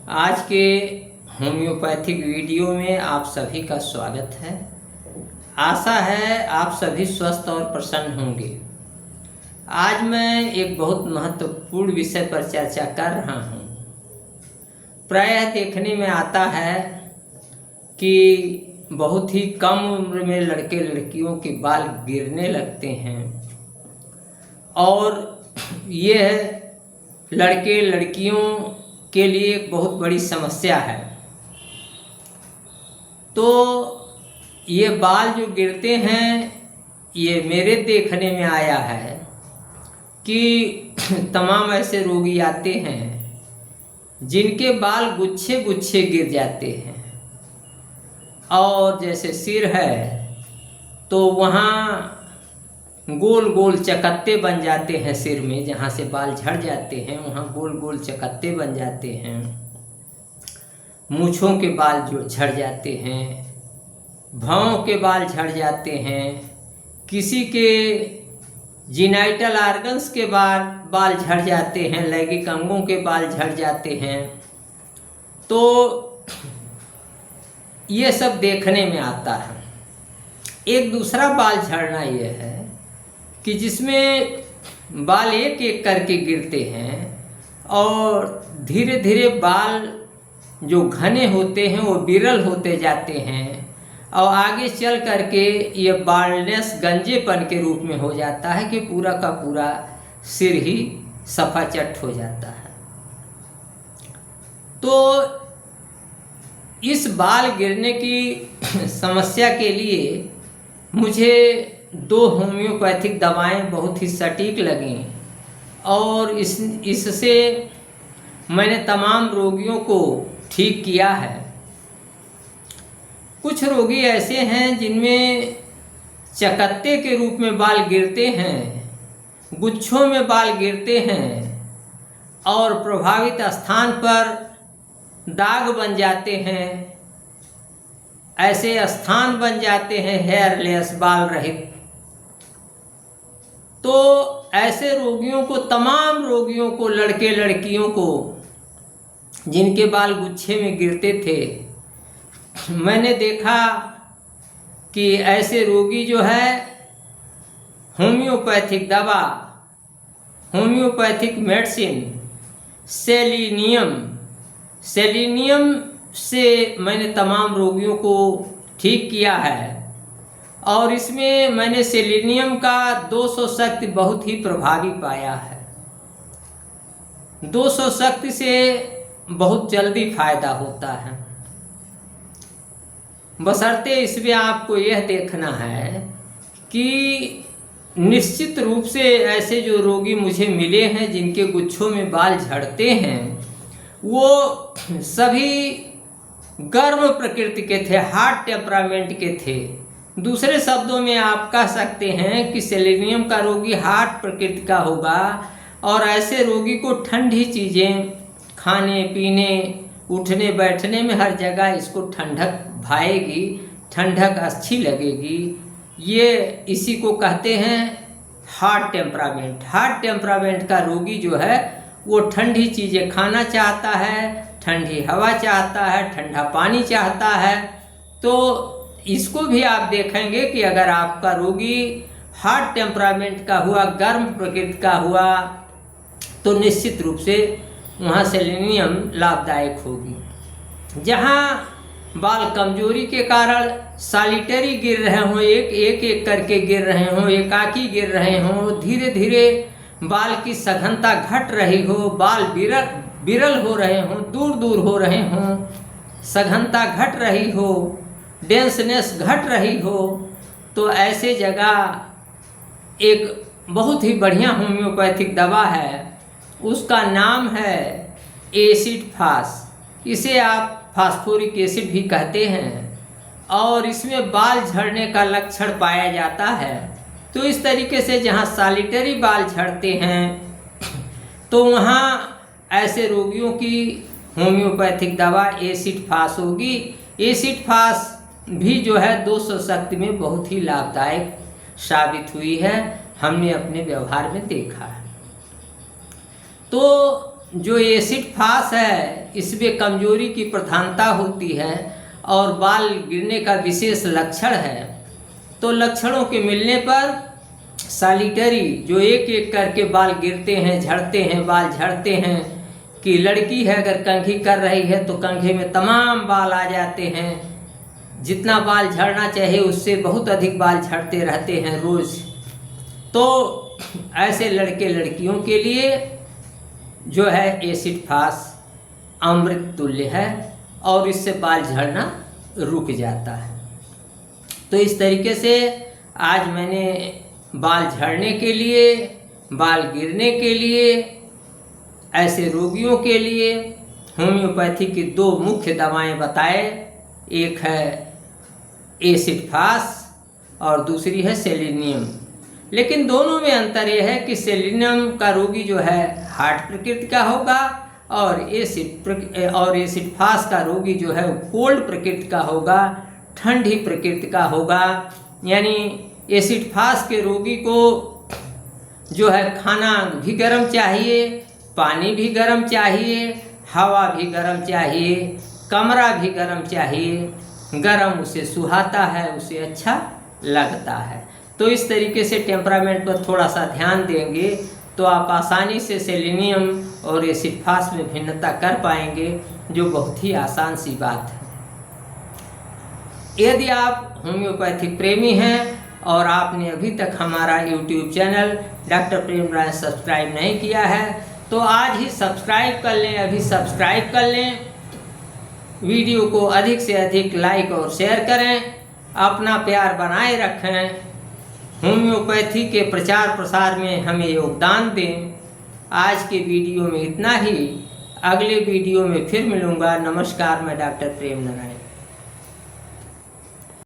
आज के homeopathic video में आप सभी का स्वागत है। आशा है आप सभी स्वस्थ और प्रसन्न होंगे। आज मैं एक बहुत महत्वपूर्ण विषय पर चर्चा कर रहा हूँ। प्रायः देखने में आता है कि बहुत ही कम उम्र में लड़के लड़कियों के बाल गिरने लगते हैं और यह लड़के लड़कियों के लिए एक बहुत बड़ी समस्या है। तो ये बाल जो गिरते हैं, ये मेरे देखने में आया है कि तमाम ऐसे रोगी आते हैं जिनके बाल गुच्छे गुच्छे गिर जाते हैं। और जैसे सिर है तो वहाँ गोल गोल चकत्ते बन जाते हैं। सिर में जहाँ से बाल झड़ जाते हैं वहाँ गोल गोल चकत्ते बन जाते हैं। मूँछों के बाल जो झड़ जाते हैं, भौं के बाल झड़ जाते हैं, किसी के जीनाइटल आर्गन्स के बाल झड़ जाते हैं, लैंगिक अंगों के बाल झड़ जाते हैं। तो ये सब देखने में आता है। एक दूसरा बाल झड़ना ये है कि जिसमें बाल एक एक करके गिरते हैं और धीरे धीरे बाल जो घने होते हैं वो विरल होते जाते हैं और आगे चल करके ये बाल्डनेस गंजेपन के रूप में हो जाता है कि पूरा का पूरा सिर ही सफाचट हो जाता है। तो इस बाल गिरने की समस्या के लिए मुझे 2 होम्योपैथिक दवाएं बहुत ही सटीक लगीं और इससे मैंने तमाम रोगियों को ठीक किया है। कुछ रोगी ऐसे हैं जिनमें चकत्ते के रूप में बाल गिरते हैं, गुच्छों में बाल गिरते हैं और प्रभावित स्थान पर दाग बन जाते हैं। ऐसे स्थान बन जाते हैं हेयरलेस, बाल रहित। तो ऐसे रोगियों को, तमाम रोगियों को, लड़के लड़कियों को जिनके बाल गुच्छे में गिरते थे, मैंने देखा कि ऐसे रोगी जो है होम्योपैथिक दवा, होम्योपैथिक मेडिसिन सेलिनियम से मैंने तमाम रोगियों को ठीक किया है। और इसमें मैंने सेलिनियम का 200 शक्ति बहुत ही प्रभावी पाया है। 200 शक्ति से बहुत जल्दी फायदा होता है। बशर्ते इसमें आपको यह देखना है कि निश्चित रूप से ऐसे जो रोगी मुझे मिले हैं जिनके गुच्छों में बाल झड़ते हैं, वो सभी गर्म प्रकृति के थे, हार्ड टेम्परामेंट के थे। दूसरे शब्दों में आप कह सकते हैं कि सेलेनियम का रोगी हार्ड प्रकृति का होगा और ऐसे रोगी को ठंडी चीज़ें खाने पीने, उठने बैठने में हर जगह इसको ठंडक भाएगी, ठंडक अच्छी लगेगी। ये इसी को कहते हैं हार्ड टेम्परामेंट। हार्ड टेम्परामेंट का रोगी जो है वो ठंडी चीज़ें खाना चाहता है, ठंडी हवा चाहता है, ठंडा पानी चाहता है। तो इसको भी आप देखेंगे कि अगर आपका रोगी हार्ड टेम्परामेंट का हुआ, गर्म प्रकृति का हुआ, तो निश्चित रूप से वहाँ सेलेनियम लाभदायक होगी। जहाँ बाल कमजोरी के कारण सॉलिटरी गिर रहे हों, एक करके गिर रहे हों, एकाकी गिर रहे हों, धीरे धीरे बाल की सघनता घट रही हो, बाल विरल हो रहे हों, दूर दूर हो रहे हों, सघनता घट रही हो, डेंसनेस घट रही हो, तो ऐसे जगह एक बहुत ही बढ़िया होम्योपैथिक दवा है। उसका नाम है एसिड फास। इसे आप फास्फोरिक एसिड भी कहते हैं और इसमें बाल झड़ने का लक्षण पाया जाता है। तो इस तरीके से जहाँ सॉलिटरी बाल झड़ते हैं तो वहाँ ऐसे रोगियों की होम्योपैथिक दवा एसिड फास होगी। एसिड फास भी जो है 200 शक्ति में बहुत ही लाभदायक साबित हुई है, हमने अपने व्यवहार में देखा है। तो जो एसिड फास है इसमें कमजोरी की प्रधानता होती है और बाल गिरने का विशेष लक्षण है, तो लक्षणों के मिलने पर सॉलिटरी जो एक एक करके बाल गिरते हैं, झड़ते हैं, बाल झड़ते हैं, कि लड़की है अगर कंघी कर रही है तो कंघे में तमाम बाल आ जाते हैं, जितना बाल झड़ना चाहिए उससे बहुत अधिक बाल झड़ते रहते हैं रोज़। तो ऐसे लड़के लड़कियों के लिए जो है एसिड फास अमृत तुल्य है और इससे बाल झड़ना रुक जाता है। तो इस तरीके से आज मैंने बाल झड़ने के लिए, बाल गिरने के लिए, ऐसे रोगियों के लिए होम्योपैथी की 2 मुख्य दवाएं बताए। एक है एसिड फास और दूसरी है सेलेनियम। लेकिन दोनों में अंतर यह है कि सेलेनियम का रोगी जो है हार्ट प्रकृति का होगा और एसिड फास का रोगी जो है कोल्ड प्रकृति का होगा, ठंडी प्रकृति का होगा। यानी एसिड फास के रोगी को जो है खाना भी गर्म चाहिए, पानी भी गर्म चाहिए, हवा भी गर्म चाहिए, कमरा भी गर्म चाहिए। गर्म उसे सुहाता है, उसे अच्छा लगता है। तो इस तरीके से टेम्परामेंट पर थोड़ा सा ध्यान देंगे तो आप आसानी से सेलेनियम और एसिड फास में भिन्नता कर पाएंगे, जो बहुत ही आसान सी बात है। यदि आप होम्योपैथिक प्रेमी हैं और आपने अभी तक हमारा YouTube चैनल डॉक्टर प्रेम राय सब्सक्राइब नहीं किया है तो आज ही सब्सक्राइब कर लें, अभी सब्सक्राइब कर लें। वीडियो को अधिक से अधिक लाइक और शेयर करें, अपना प्यार बनाए रखें, होम्योपैथी के प्रचार प्रसार में हमें योगदान दें। आज के वीडियो में इतना ही, अगले वीडियो में फिर मिलूँगा। नमस्कार, मैं डॉक्टर प्रेम नारायण।